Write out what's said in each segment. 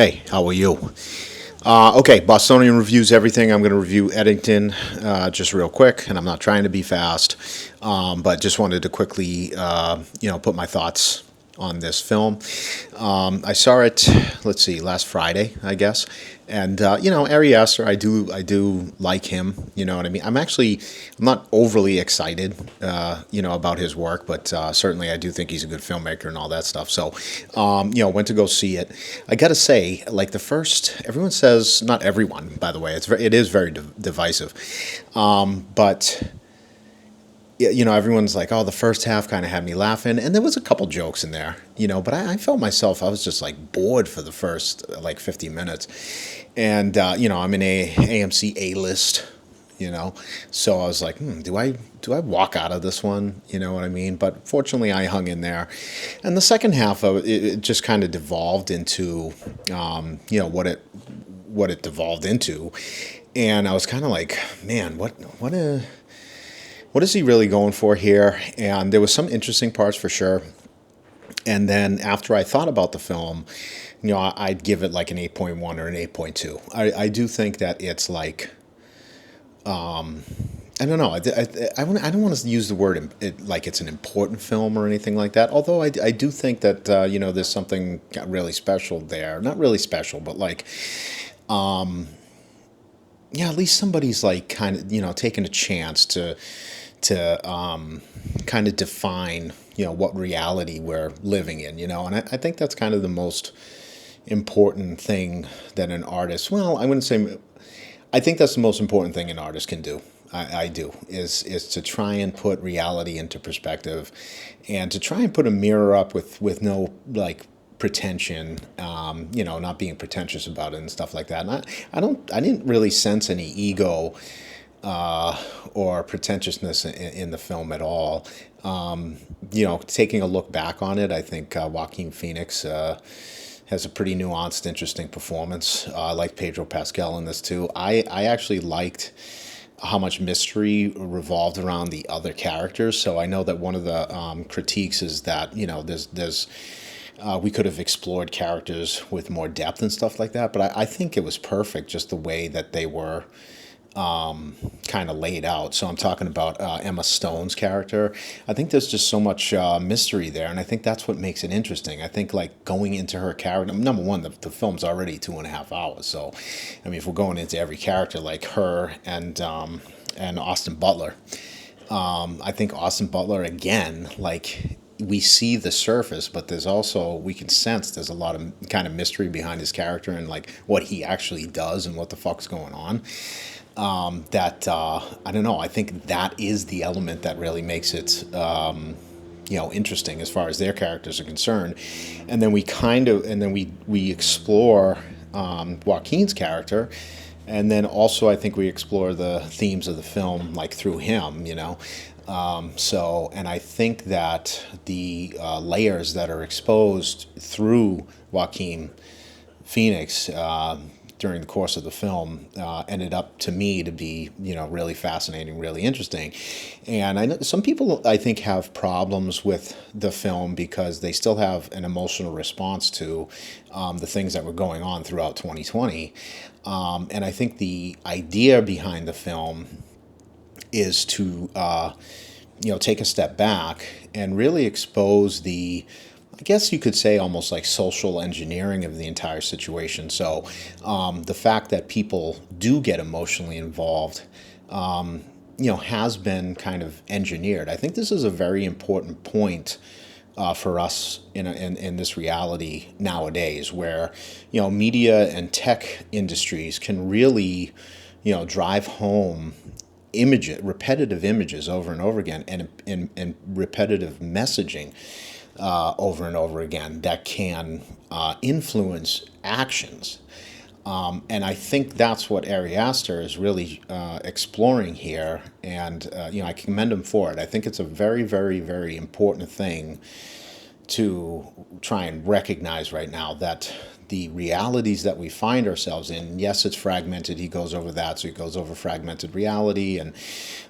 Hey, how are you? Okay, Bostonian Reviews everything. I'm going to review Eddington just real quick, and I'm not trying to be fast, but just wanted to quickly, put my thoughts on this film. I saw it, let's see, last Friday, I guess, and Air Aster, I do like him. You know what I mean? I'm not overly excited, about his work, but certainly I do think he's a good filmmaker and all that stuff. So, went to go see it. I got to say, like everyone says, not everyone, by the way, it is very divisive, but yeah, everyone's like, oh, the first half kind of had me laughing, and there was a couple jokes in there, but I felt myself, I was just like bored for the first like 50 minutes, and I'm in a AMC A list, so I was like, do I walk out of this one? You know what I mean? But fortunately, I hung in there, and the second half of it just kind of devolved into, what it devolved into, and I was kind of like, man, what is he really going for here? And there was some interesting parts for sure. And then after I thought about the film, I'd give it like an 8.1 or an 8.2. I do think that it's like, I don't know. I don't want to use the word like it's an important film or anything like that. Although I do think that, there's something really special there. Not really special, but like, yeah, at least somebody's like kind of, taking a chance to kind of define, what reality we're living in, and I think that's kind of the most important thing that an artist, well, I wouldn't say, I think that's the most important thing an artist can do. I do is to try and put reality into perspective, and to try and put a mirror up with no like pretension, not being pretentious about it and stuff like that. And I didn't really sense any ego or pretentiousness in the film at all. Taking a look back on it, I think Joaquin Phoenix has a pretty nuanced, interesting performance. I like Pedro Pascal in this too. I actually liked how much mystery revolved around the other characters. So I know that one of the critiques is that there's we could have explored characters with more depth and stuff like that. But I think it was perfect, just the way that they were kind of laid out. So I'm talking about Emma Stone's character. I think there's just so much mystery there, and I think that's what makes it interesting. I think like going into her character. Number one, the film's already 2.5 hours. So, I mean, if we're going into every character, like her and Austin Butler, I think Austin Butler again, like. We see the surface, but there's also, we can sense there's a lot of kind of mystery behind his character and like what he actually does and what the fuck's going on. I don't know. I think that is the element that really makes it, interesting as far as their characters are concerned. And then we explore Joaquin's character. And then also, I think we explore the themes of the film, like through him, and I think that the layers that are exposed through Joaquin Phoenix during the course of the film ended up to me to be, really fascinating, really interesting. And I know some people, I think, have problems with the film because they still have an emotional response to the things that were going on throughout 2020. And I think the idea behind the film is to take a step back and really expose I guess you could say almost like social engineering of the entire situation. So the fact that people do get emotionally involved, has been kind of engineered. I think this is a very important point for us in this reality nowadays, where media and tech industries can really drive home repetitive images over and over again, and repetitive messaging over and over again that can influence actions. And I think that's what Ari Aster is really exploring here, and I commend him for it. I think it's a very, very, very important thing to try and recognize right now, that the realities that we find ourselves in. Yes, it's fragmented. He goes over that, so he goes over fragmented reality and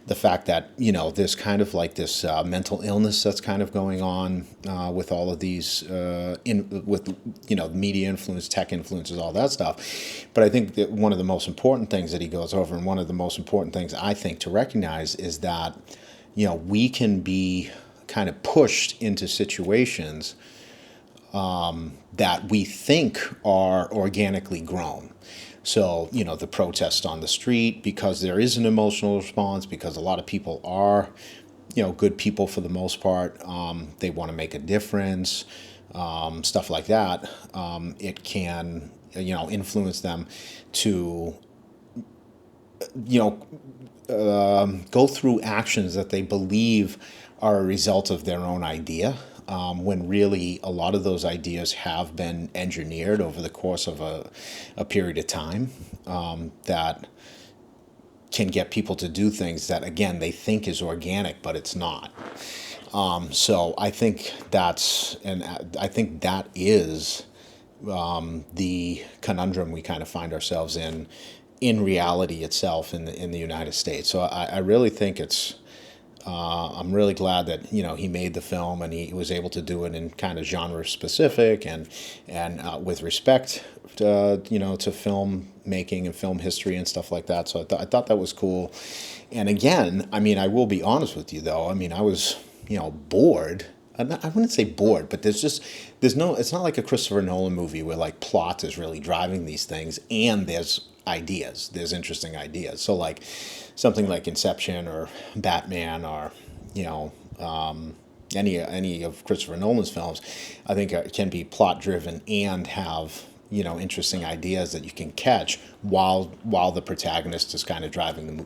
the fact that there's kind of like this mental illness that's kind of going on with all of these with media influence, tech influences, all that stuff. But I think that one of the most important things that he goes over, and one of the most important things I think to recognize, is that we can be kind of pushed into situations that we think are organically grown. So, the protest on the street, because there is an emotional response, because a lot of people are, good people for the most part. They want to make a difference, stuff like that. It can, influence them to, go through actions that they believe are a result of their own idea. When really a lot of those ideas have been engineered over the course of a period of time, that can get people to do things that, again, they think is organic, but it's not. So I think I think that is the conundrum we kind of find ourselves in reality itself in the United States. So I really think it's. I'm really glad that he made the film and he was able to do it in kind of genre specific and with respect to film making and film history and stuff like that. So I thought that was cool. And again, I mean, I will be honest with you though. I mean, I was bored. I wouldn't say bored, but it's not like a Christopher Nolan movie where like plot is really driving these things and there's interesting ideas. So like something like Inception or Batman or any of Christopher Nolan's films, I think it can be plot driven and have interesting ideas that you can catch while the protagonist is kind of driving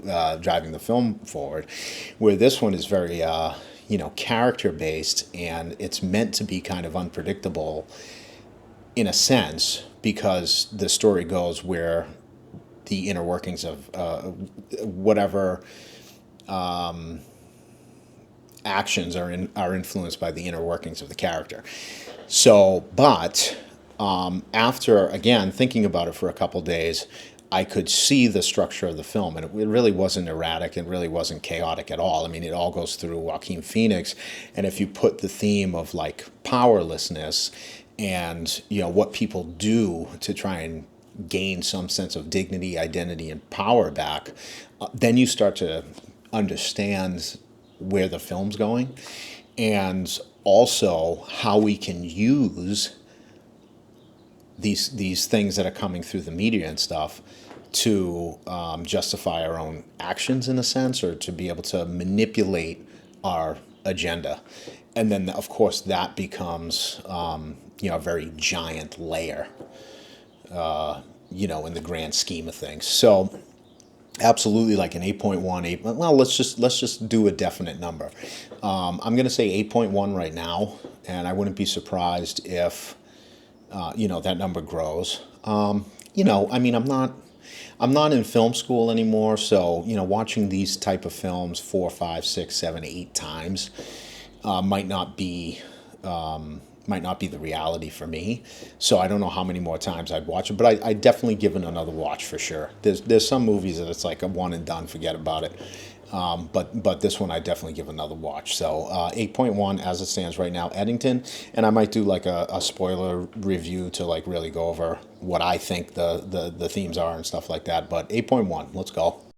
the film forward. Where this one is very character based, and it's meant to be kind of unpredictable in a sense, because the story goes where the inner workings of whatever actions are influenced by the inner workings of the character. So, but after again thinking about it for a couple days, I could see the structure of the film, and it really wasn't erratic. It really wasn't chaotic at all. I mean, it all goes through Joaquin Phoenix, and if you put the theme of like powerlessness and what people do to try and gain some sense of dignity, identity, and power back, then you start to understand where the film's going, and also how we can use these things that are coming through the media and stuff to justify our own actions in a sense, or to be able to manipulate our agenda. And then, of course, that becomes a very giant layer, in the grand scheme of things. So absolutely like an 8.1, well, let's just do a definite number. I'm going to say 8.1 right now, and I wouldn't be surprised if, that number grows. I mean, I'm not in film school anymore, so, watching these type of films 4, 5, 6, 7, 8 times might not be the reality for me. So I don't know how many more times I'd watch it, but I definitely give it another watch for sure. There's some movies that it's like a one and done, forget about it. But this one I definitely give another watch. So 8.1 as it stands right now, Eddington, and I might do like a spoiler review to like really go over what I think the themes are and stuff like that. But 8.1, let's go.